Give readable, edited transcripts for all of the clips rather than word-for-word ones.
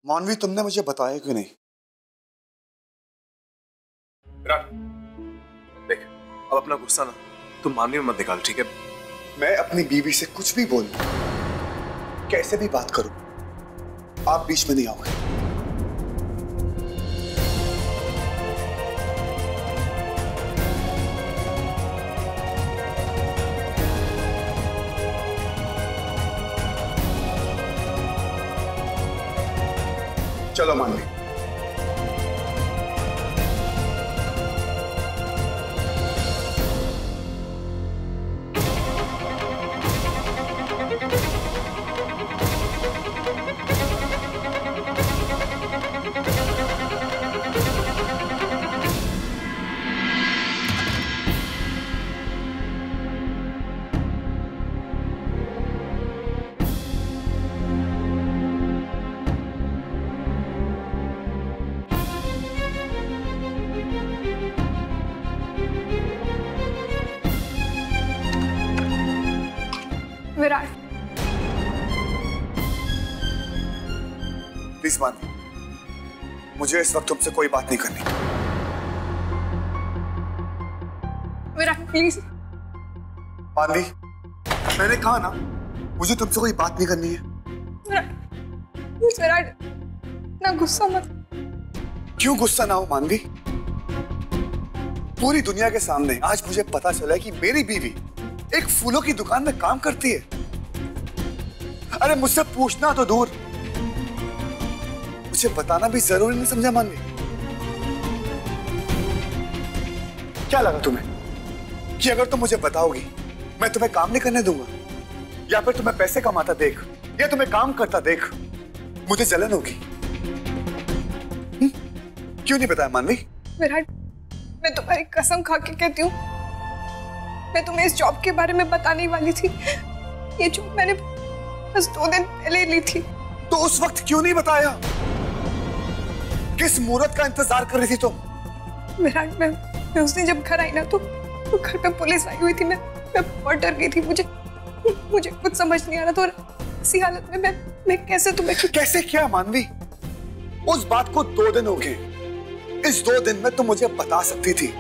मानवी, तुमने मुझे बताया क्यों नहीं? विराट, देख, अब अपना गुस्सा ना तुम मानवी में मत निकाल, ठीक है? मैं अपनी बीवी से कुछ भी बोलूं, कैसे भी बात करूं, आप बीच में नहीं आओगे। चलो मानवी। विराट, प्लीज मानवी, मुझे इस वक्त तुमसे कोई बात नहीं करनी। विराट प्लीज। मानवी, मैंने कहा ना, मुझे तुमसे कोई बात नहीं करनी है। विराट, विराट, ना गुस्सा मत। क्यों गुस्सा ना हो मानवी? पूरी दुनिया के सामने आज मुझे पता चला है कि मेरी बीवी एक फूलों की दुकान में काम करती है। अरे मुझसे पूछना तो दूर, मुझे बताना भी जरूरी नहीं समझा मानवी? क्या लगा तुम्हें कि अगर तुम मुझे बताओगी मैं तुम्हें काम नहीं करने दूंगा, या फिर तुम्हें पैसे कमाता देख या तुम्हें काम करता देख मुझे जलन होगी? क्यों नहीं बताया मानवी? विराट, मैं तुम्हारी कसम खा के कहती हूँ, मैं तुम्हें इस जॉब के बारे में बताने वाली थी। ये जॉब मैंने बस 2 दिन पहले ली थी। तो उस वक्त क्यों नहीं बताया? किस मुहूर्त का इंतजार कर रही थी तुम? विराट, मैं उस दिन जब घर आई ना तो घर पे पुलिस आई हुई थी। मैं बहुत डर गई थी। मुझे कुछ समझ नहीं आ रहा था। इसी हालत में मैं कैसे तुम्हें... कैसे क्या मानवी? उस बात को 2 दिन हो गए। इस 2 दिन में तुम मुझे बता सकती थी,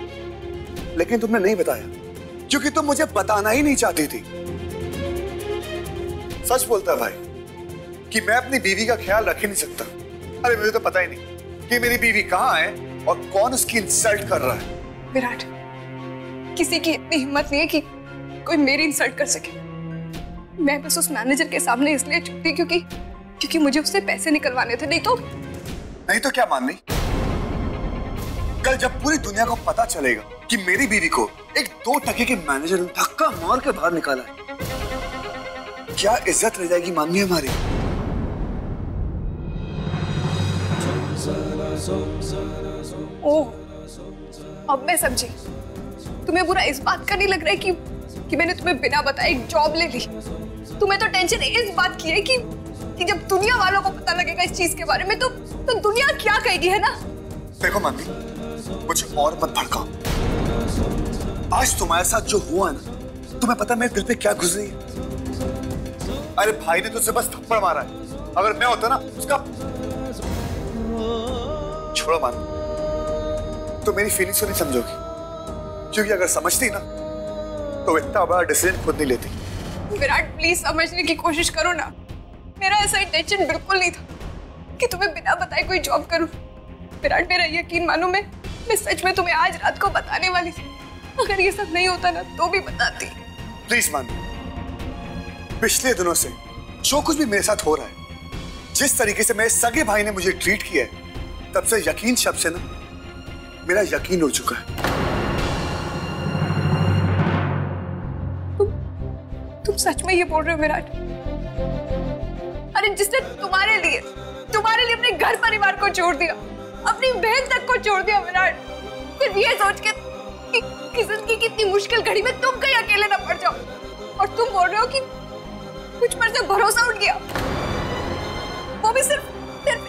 लेकिन तुमने नहीं बताया क्योंकि तुम मुझे बताना ही नहीं चाहती थी। सच बोलता भाई कि मैं अपनी बीवी का ख्याल रख ही नहीं सकता। अरे मुझे तो पता ही नहीं कि मेरी बीवी कहाँ है और कौन उसकी इंसल्ट कर रहा है। विराट, किसी की इतनी हिम्मत नहीं है कि कोई मेरी इंसल्ट कर सके। मैं बस उस मैनेजर के सामने इसलिए चुप थी क्योंकि मुझे उससे पैसे निकलवाने थे। नहीं तो क्या माननी? कल जब पूरी दुनिया को पता चलेगा कि मेरी बीवी को एक 2 टके के मैनेजर ने धक्का मार के बाहर निकाला है, क्या इज्जत रह जाएगी माननी हमारी? ओह, अब मैं समझी। तुम्हें बुरा इस बात का नहीं लग रहा है कि मैंने तुम्हें बिना बताए एक जॉब ले ली? तुम्हें तो टेंशन इस बात की है कि जब दुनिया वालों को पता लगेगा इस चीज के बारे में तो दुनिया क्या कहेगी, है ना? देखो मानवी, मुझे और मत भड़काओ। आज तुम्हारे साथ जो हुआ ना, तुम्हें पता मेरे दिल पे क्या गुजरी है? अरे भाई ने तुझसे बस थप्पड़ मारा है। अगर मैं होता ना उसका... छोड़ो मान, तो मेरी फीलिंग्स को नहीं समझोगी, क्योंकि अगर समझती ना तो इतना बड़ा डिसीजन खुद नहीं लेती। विराट प्लीज समझने की कोशिश करो ना। मेरा ऐसा इंटेंशन बिल्कुल नहीं था कि तुम्हें बिना बताए कोई जॉब करूं। विराट, मेरा यकीन मानो, मैं सच में तुम्हें आज रात को बताने वाली थी। अगर ये सब नहीं होता ना तो भी बताती। प्लीज मान, पिछले दिनों से जो कुछ भी मेरे साथ हो रहा है, जिस तरीके से मेरे सगे भाई ने मुझे ट्रीट किया है, तब से यकीन शब्द से ना मेरा यकीन हो चुका है। तुम सच में ये बोल रहे हो विराट? अरे जिसने तुम्हारे लिए अपने घर परिवार को छोड़ दिया, अपनी बहन तक को छोड़ दिया विराट, फिर ये सोच के कि जिंदगी की इतनी मुश्किल घड़ी में तुम कहीं अकेले ना पड़ जाओ, और तुम बोल रहे हो कि मुझ पर से भरोसा उठ गया, वो भी सिर्फ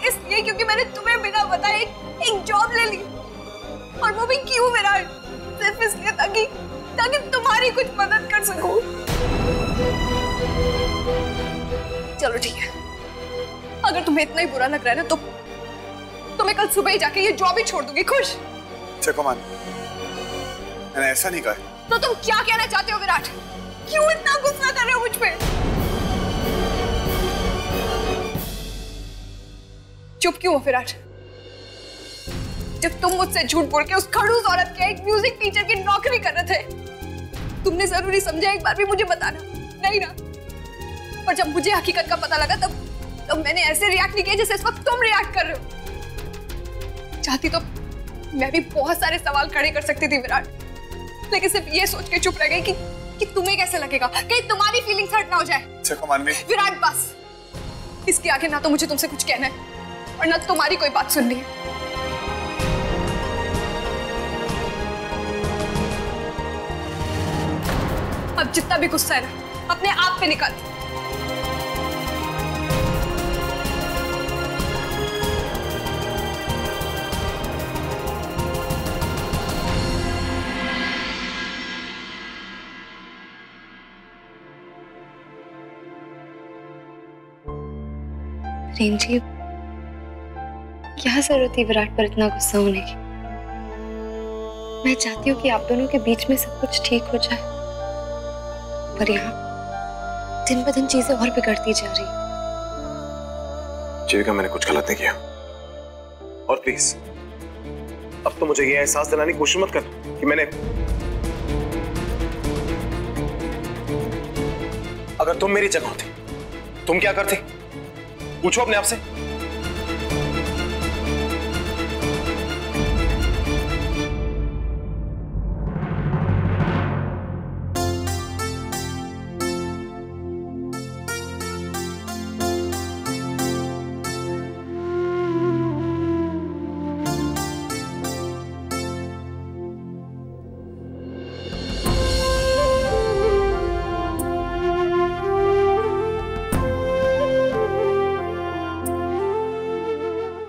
इसलिए क्योंकि मैंने तुम्हें बिना बताए एक जॉब ले ली। और वो भी क्यों विराट? सिर्फ इसलिए ताकि तुम्हारी कुछ मदद कर सकूं। चलो ठीक है, अगर तुम्हें इतना ही बुरा लग रहा है ना तो मैं कल सुबह ही जाके ये जॉब ही छोड़ दूंगी। खुश? देखो मान, मैंने ऐसा नहीं कहा। तो तुम क्या कहना चाहते हो विराट? क्यों इतना गुस्सा कर रहे हो मुझ पे? चुप क्यों हो विराट? जब तुम मुझसे झूठ बोल के उस खड़ूस औरत के एक म्यूजिक टीचर की नौकरी कर रहे थे, तुमने जरूरी समझा एक बार भी मुझे बताना नहीं ना? और जब मुझे हकीकत का पता लगा तब मैंने ऐसे रिएक्ट नहीं किया जैसे इस वक्त तुम रिएक्ट कर रहे हो। चाहती तो मैं भी बहुत सारे सवाल खड़े कर सकती थी विराट, लेकिन सिर्फ ये सोच के चुप रह गई कि तुम्हें कैसे लगेगा, कहीं तुम्हारी फीलिंग्स हर्ट ना हो जाए। विराट बस, इसके आगे ना तो मुझे तुमसे कुछ कहना है और ना तुम्हारी कोई बात सुननी है। अब जितना भी गुस्सा है ना अपने आप पे निकाल। रेन जी, क्या जरूरत थी विराट पर इतना गुस्सा होने की? मैं चाहती हूँ कि आप दोनों के बीच में सब कुछ ठीक हो जाए, पर यहाँ दिन ब दिन चीजें और बिगड़ती जा रही। जीविका, मैंने कुछ गलत नहीं किया, और प्लीज अब तो मुझे ये एहसास दिलाने की कोशिश मत कर कि मैंने। अगर तुम मेरी जगह होती तुम क्या करती? पूछो अपने आप से।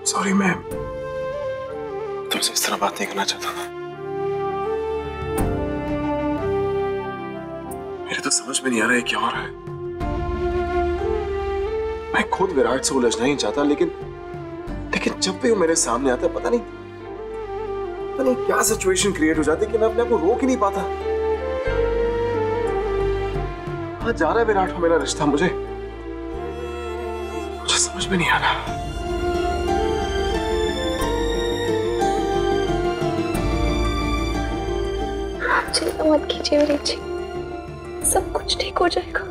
सॉरी, मैं तुमसे इस तरह बात नहीं करना चाहता था। मेरे तो समझ में नहीं आ रहा है क्या हो रहा है। मैं खुद विराट से उलझना ही चाहता, लेकिन जब भी वो मेरे सामने आता पता नहीं क्या सिचुएशन क्रिएट हो जाती कि मैं अपने आप को रोक ही नहीं पाता। कहाँ जा रहा है विराट को मेरा रिश्ता, मुझे समझ में नहीं आ रहा। चिंता मत कीजिए विराट जी, सब कुछ ठीक हो जाएगा।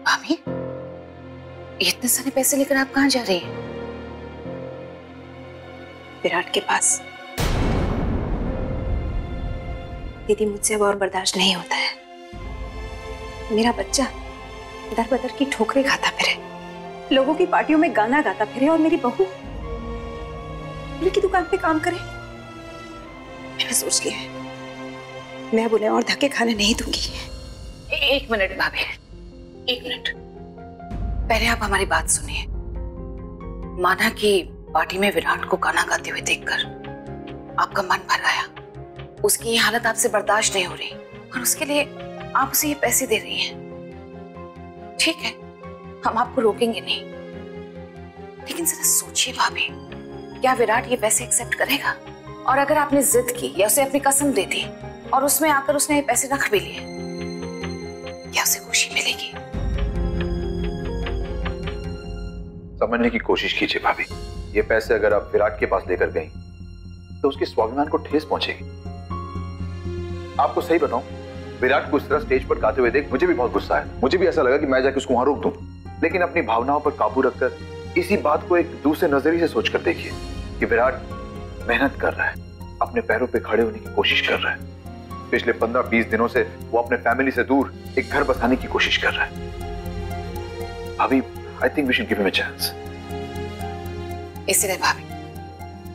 भाभी, इतने सारे पैसे लेकर आप कहाँ जा रही हैं? विराट के पास। दीदी, मुझसे अब और बर्दाश्त नहीं होता है। मेरा बच्चा दर बदर की ठोकरें खाता फिरे, लोगों की पार्टियों में गाना गाता फिरे, और मेरी बहू फूल की दुकान पे काम करे। मैंने सोच लिया है, मैं अब उन्हें और धक्के खाने नहीं दूंगी। एक मिनट भाभी, एक मिनट। पहले आप हमारी बात सुनिए। माना कि पार्टी में विराट को गाना गाते हुए देखकर आपका मन भर आया, उसकी ये हालत आपसे बर्दाश्त नहीं हो रही, और उसके लिए आप उसे ये पैसे दे रही हैं। ठीक है, हम आपको रोकेंगे नहीं, लेकिन जरा सोचिए भाभी, क्या विराट ये पैसे एक्सेप्ट करेगा? और अगर आपने जिद की या उसे अपनी कसम दे दी और उसमें आकर उसने ये पैसे रख भी लिए, क्या उसे खुशी मिलेगी? समझने की कोशिश कीजिए भाभी, ये पैसे अगर आप विराट के पास लेकर गई तो उसके स्वाभिमान को ठेस पहुंचेगी। आपको सही बताऊं, विराट को इस तरह स्टेज पर गाते हुए देख मुझे भी बहुत गुस्सा है। मुझे भी ऐसा लगा कि मैं जाकर उसको वहां रोक दूं, लेकिन अपनी भावनाओं पर काबू रखकर इसी बात को एक दूसरे नजरिए से सोचकर देखिए कि विराट मेहनत कर रहा है, अपने पैरों पे खड़े होने की कोशिश कर रहा है। पिछले 15-20 दिनों से वो अपने फैमिली से दूर एक घर बसाने की कोशिश कर रहा है। भाभी, I think we should give him a chance. इसलिए भाभी,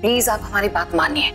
प्लीज आप हमारी बात मानिए।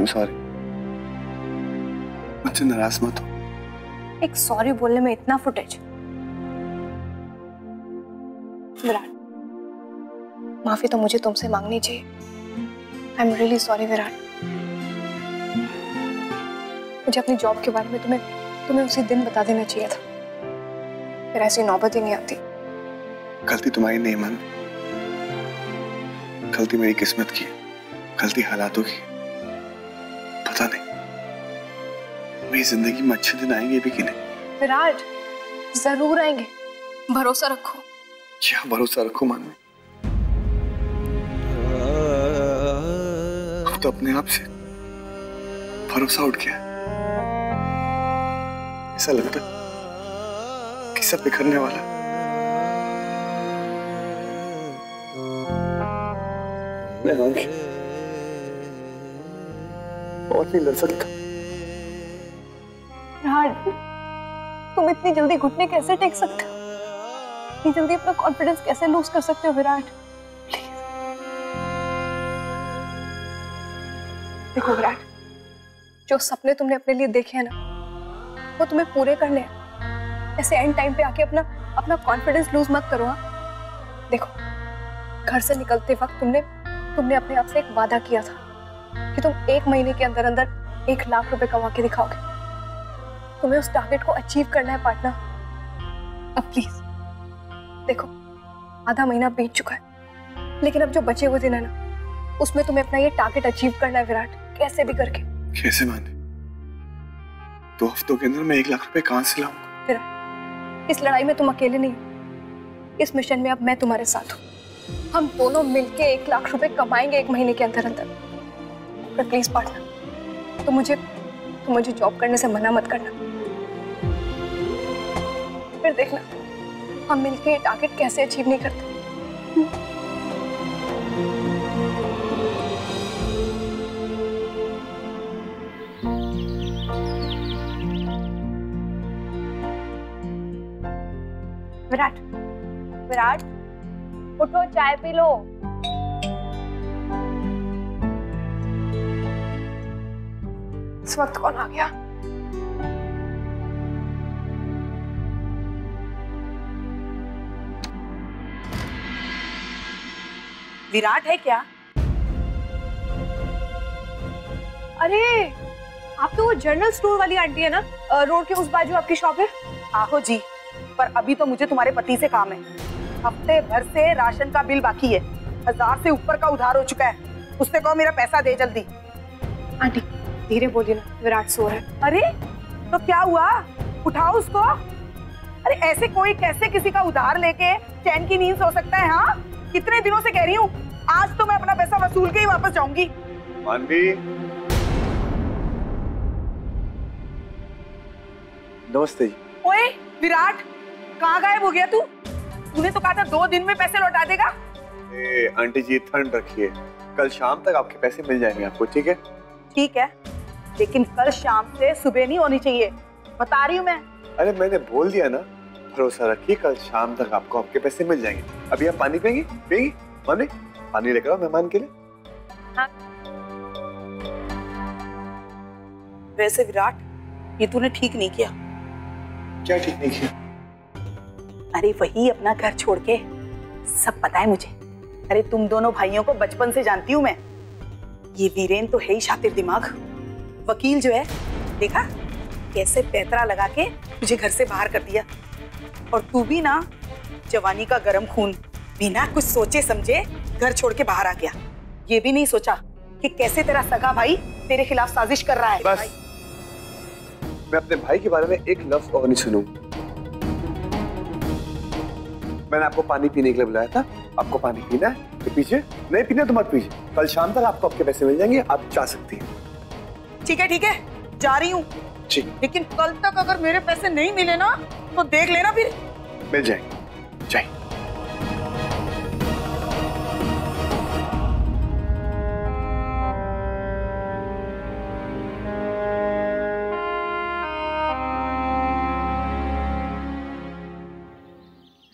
हूँ सॉरी। मुझसे नाराज मत हो। एक सॉरी बोलने में इतना फुटेज? विराट, माफी तो मुझे तुमसे मांगनी चाहिए। I am really sorry Virat. मुझे अपनी जॉब के बारे में तुम्हें उसी दिन बता देना चाहिए था, फिर ऐसी नौबत ही नहीं आती। गलती तुम्हारी नहीं मन, गलती मेरी किस्मत की, गलती हालातों की। पता नहीं मेरी जिंदगी में अच्छे दिन आएंगे भी कि नहीं। विराट, जरूर आएंगे, भरोसा रखो। क्या भरोसा रखो मन में? अब तो अपने आप से भरोसा उठ गया। ऐसा लगता कि सब बिखरने वाला। मैं और नहीं लड़ सकता। विराट, तुम इतनी जल्दी घुटने कैसे टेक सकते हो? इतनी जल्दी अपना कॉन्फिडेंस कैसे लूज कर सकते हो विराट? प्लीज देखो विराट, जो सपने तुमने अपने लिए देखे हैं ना, वो तुम्हें पूरे करने हैं। ऐसे एंड टाइम पे आके अपना कॉन्फिडेंस लूज मत करो। हाँ देखो, घर से निकलते वक्त तुमने अपने आप से एक वादा किया था कि तुम 1 महीने के अंदर अंदर 1 लाख रुपए कमा के दिखाओगे। तुम्हें उस टारगेट को अचीव करना है पार्टनर। अब प्लीज देखो, आधा महीना बीत चुका है, लेकिन अब जो बचे हुए दिन है ना, उसमें तुम्हें अपना ये टारगेट अचीव करना है विराट, कैसे भी करके। कैसे माने? 2 हफ्तों के अंदर मैं 1 लाख रुपए कहां से लाऊंगा? विराट, इस लड़ाई में तुम अकेले नहीं हो। इस मिशन में अब मैं तुम्हारे साथ हूँ। हम दोनों मिलके 1 लाख रुपए कमाएंगे 1 महीने के अंदर अंदर। पर प्लीज पार्टनर, तुम मुझे जॉब करने से मना मत करना। फिर देखना हम मिलके ये टारगेट कैसे अचीव नहीं करते। विराट, विराट उठो, चाय पी लो। इस वक्त कौन आ गया? विराट है क्या? अरे आप तो वो जनरल स्टोर वाली आंटी है ना, रोड के उस बाजू आपकी शॉप है। आहो जी, पर अभी तो मुझे तुम्हारे पति से काम है। हफ्ते भर से राशन का बिल बाकी है, 1000 से ऊपर का उधार हो चुका है। उससे कहो मेरा पैसा दे जल्दी। आंटी धीरे बोलिए ना, विराट सो रहा है। अरे तो क्या हुआ, उठाओ उसको। अरे ऐसे कोई कैसे किसी का उधार लेके चैन की नींद सो सकता है? हाँ, कितने दिनों से कह रही हूँ, आज तो मैं अपना पैसा वसूल के ही वापस जाऊंगी। मानवी, नमस्ते। ओए विराट, कहाँ गायब हो गया तू? तूने तो कहा था 2 दिन में पैसे लौटा देगा। आंटी जी ठंड रखिए, कल शाम तक आपके पैसे मिल जाएंगे आपको, ठीक है? ठीक है, लेकिन कल शाम से सुबह नहीं होनी चाहिए, बता रही हूँ मैं। अरे मैंने बोल दिया ना, भरोसा रखिए, कल शाम तक आपको आपके पैसे मिल जाएंगे। अभी आप पानी पिएंगी? माने पानी लेकर आओ मेहमान के लिए। हाँ। वैसे विराट, ये तूने ठीक नहीं किया। क्या ठीक नहीं किया? अरे वही अपना घर छोड़ के, सब पता है मुझे। अरे तुम दोनों भाइयों को बचपन से जानती हूँ मैं। ये वीरेन तो है ही शातिर दिमाग। वकील जो है, देखा कैसे पैतरा लगा के तुझे घर से बाहर कर दिया। और तू भी ना, जवानी का गर्म खून, बिना कुछ सोचे समझे घर छोड़ के बाहर आ गया। ये भी नहीं सोचा कि कैसे तेरा सगा भाई तेरे खिलाफ साजिश कर रहा है। बस मैं अपने भाई के बारे में एक लफ्ज और नहीं सुनूंगा। मैंने आपको पानी पीने के लिए बुलाया था, आपको पानी पीना है तो पीजिए, नहीं पीना तो मत पीजिए। कल शाम तक आपको आपके पैसे मिल जाएंगे, आप जा सकती हैं। ठीक है, जा रही हूँ। लेकिन कल तक अगर मेरे पैसे नहीं मिले ना, तो देख लेना फिर। मिल जाएंगे, जाए।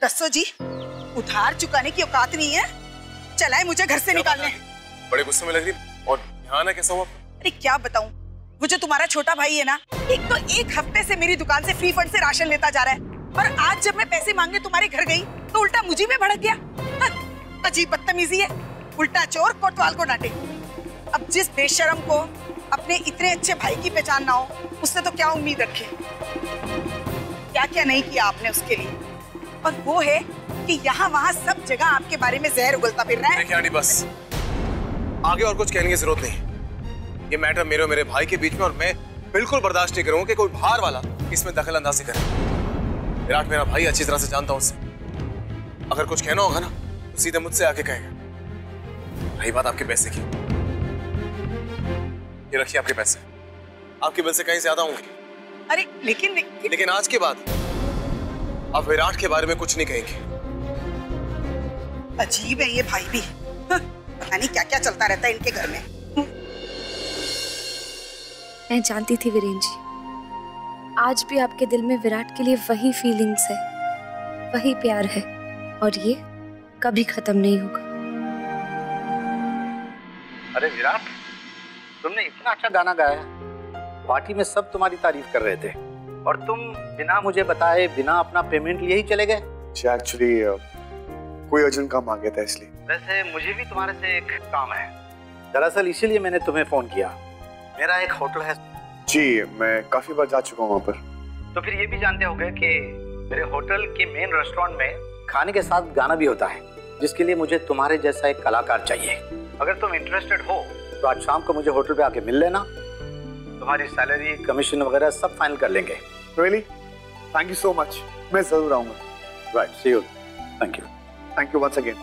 दसो जी, उधार चुकाने की औकात नहीं है, चलाए मुझे घर से निकालने। बड़े गुस्से में लग रही। और यहाँ ना कैसा हुआ? अरे क्या बताऊं, वो जो तुम्हारा छोटा भाई है ना, एक तो एक हफ्ते से मेरी दुकान से फ्री फंड से राशन लेता जा रहा है, और आज जब मैं पैसे मांगने तुम्हारे घर गई तो उल्टा मुझे में भड़क गया। अजीब बदतमीजी है, उल्टा चोर कोतवाल को डांटे। अब जिस बेशरम को अपने इतने अच्छे भाई की पहचान ना हो, उससे तो क्या उम्मीद रखे। क्या क्या नहीं किया आपने उसके लिए, और वो है कि यहाँ वहाँ सब जगह आपके बारे में जहर उगलता फिर रहा है। देखिए आंटी, बस आगे और कुछ कहने की जरूरत नहीं। ये मैटर मेरे और मेरे भाई के बीच में, और मैं बिल्कुल बर्दाश्त नहीं करूंगा कि कोई बाहर वाला इसमें दखल अंदाजी करे। विराट मेरा भाई, अच्छी तरह से जानता हूं उसे। अगर कुछ कहना होगा ना तो सीधे मुझसे आके कहेगा। रही बात आपके पैसे की, ये रखिए आपके पैसे, आपके बिल से कहीं ज्यादा होंगे। अरे लेकिन आज के बाद आप विराट के बारे में कुछ नहीं कहेंगे। अजीब है ये भाई भी, पता नहीं क्या क्या चलता रहता है इनके घर में। मैं जानती थी वीरेन जी, आज भी आपके दिल में विराट के लिए वही फीलिंग्स है, वही प्यार है, और ये कभी खत्म नहीं होगा। अरे विराट, तुमने इतना अच्छा गाना गाया, पार्टी में सब तुम्हारी तारीफ कर रहे थे, और तुम बिना मुझे बताए, बिना अपना पेमेंट लिए ही चले गए। एक्चुअली कोई अर्जेंट काम आ गया था इसलिए। वैसे मुझे भी तुम्हारे से एक काम है, दरअसल इसीलिए मैंने तुम्हें फोन किया। मेरा एक होटल है। जी, मैं काफी बार जा चुका हूँ वहाँ पर। तो फिर ये भी जानते होंगे कि मेरे होटल के मेन रेस्टोरेंट में खाने के साथ गाना भी होता है, जिसके लिए मुझे तुम्हारे जैसा एक कलाकार चाहिए। अगर तुम इंटरेस्टेड हो तो आज शाम को मुझे होटल पे आके मिल लेना, तुम्हारी सैलरी, कमीशन वगैरह सब फाइनल कर लेंगे। Really? Thank you so much. मैं जरूर आऊंगा। Right, see you. Thank you. Thank you once again.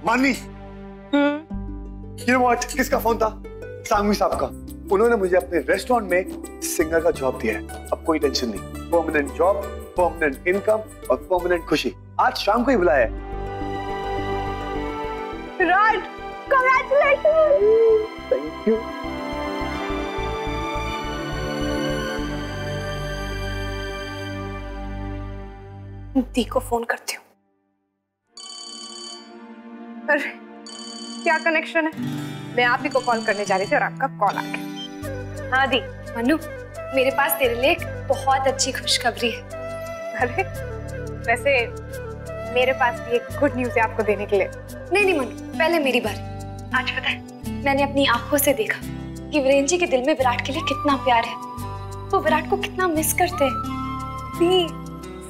मानी, you know what? किसका फोन था? सांगवी साहब का। उन्होंने मुझे अपने रेस्टोरेंट में सिंगर का जॉब दिया है। अब कोई टेंशन नहीं, परमानेंट जॉब, परमानेंट इनकम और परमानेंट खुशी। आज शाम को ही बुलाया है। विराट, congratulations! Thank you. दी को फोन करती हूँ। अरे क्या कनेक्शन है? मैं आप ही को कॉल करने जा रही थी और आपका कॉल आ गया। हाँ दी। मनु, मेरे पास तेरे लिए एक बहुत अच्छी खुशखबरी है। अरे वैसे मेरे पास भी एक गुड न्यूज़ है आपको देने के लिए। नहीं मनु, पहले मेरी बारी। आज पता है, मैंने अपनी आंखों से देखा कि वीरेन जी के दिल में विराट के लिए कितना प्यार है। वो विराट को कितना मिस करते हैं। दी,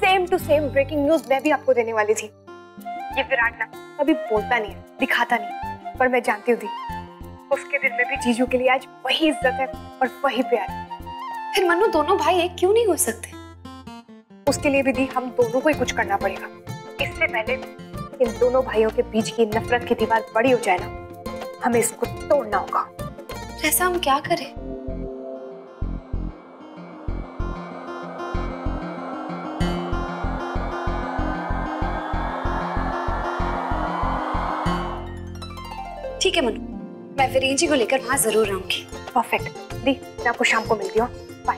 same to same breaking news मैं भी आपको देने वाली थी। ये विराट ना कभी बोलता नहीं है, दिखाता नहीं, पर मैं जानती हूँ दी, उसके दिल में भी जीजू के लिए आज वही इज्जत है और वही प्यार है। फिर मनु, दोनों भाई एक क्यों नहीं हो सकते? उसके लिए भी दी हम दोनों को ही कुछ करना पड़ेगा। इससे पहले इन दोनों भाइयों के बीच की नफरत की दीवार बड़ी हो जाए ना, हमें इसको तोड़ना होगा। ऐसा हम क्या करें? ठीक है मनु, मैं वीरेन जी को लेकर वहां जरूर आऊंगी। परफेक्ट दी, मैं आपको शाम को मिलती हूँ। बाय।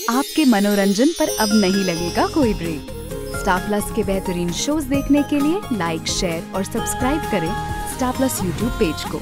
आपके मनोरंजन पर अब नहीं लगेगा कोई ब्रेक। स्टार प्लस के बेहतरीन शोज देखने के लिए लाइक, शेयर और सब्सक्राइब करें स्टार प्लस यूट्यूब पेज को।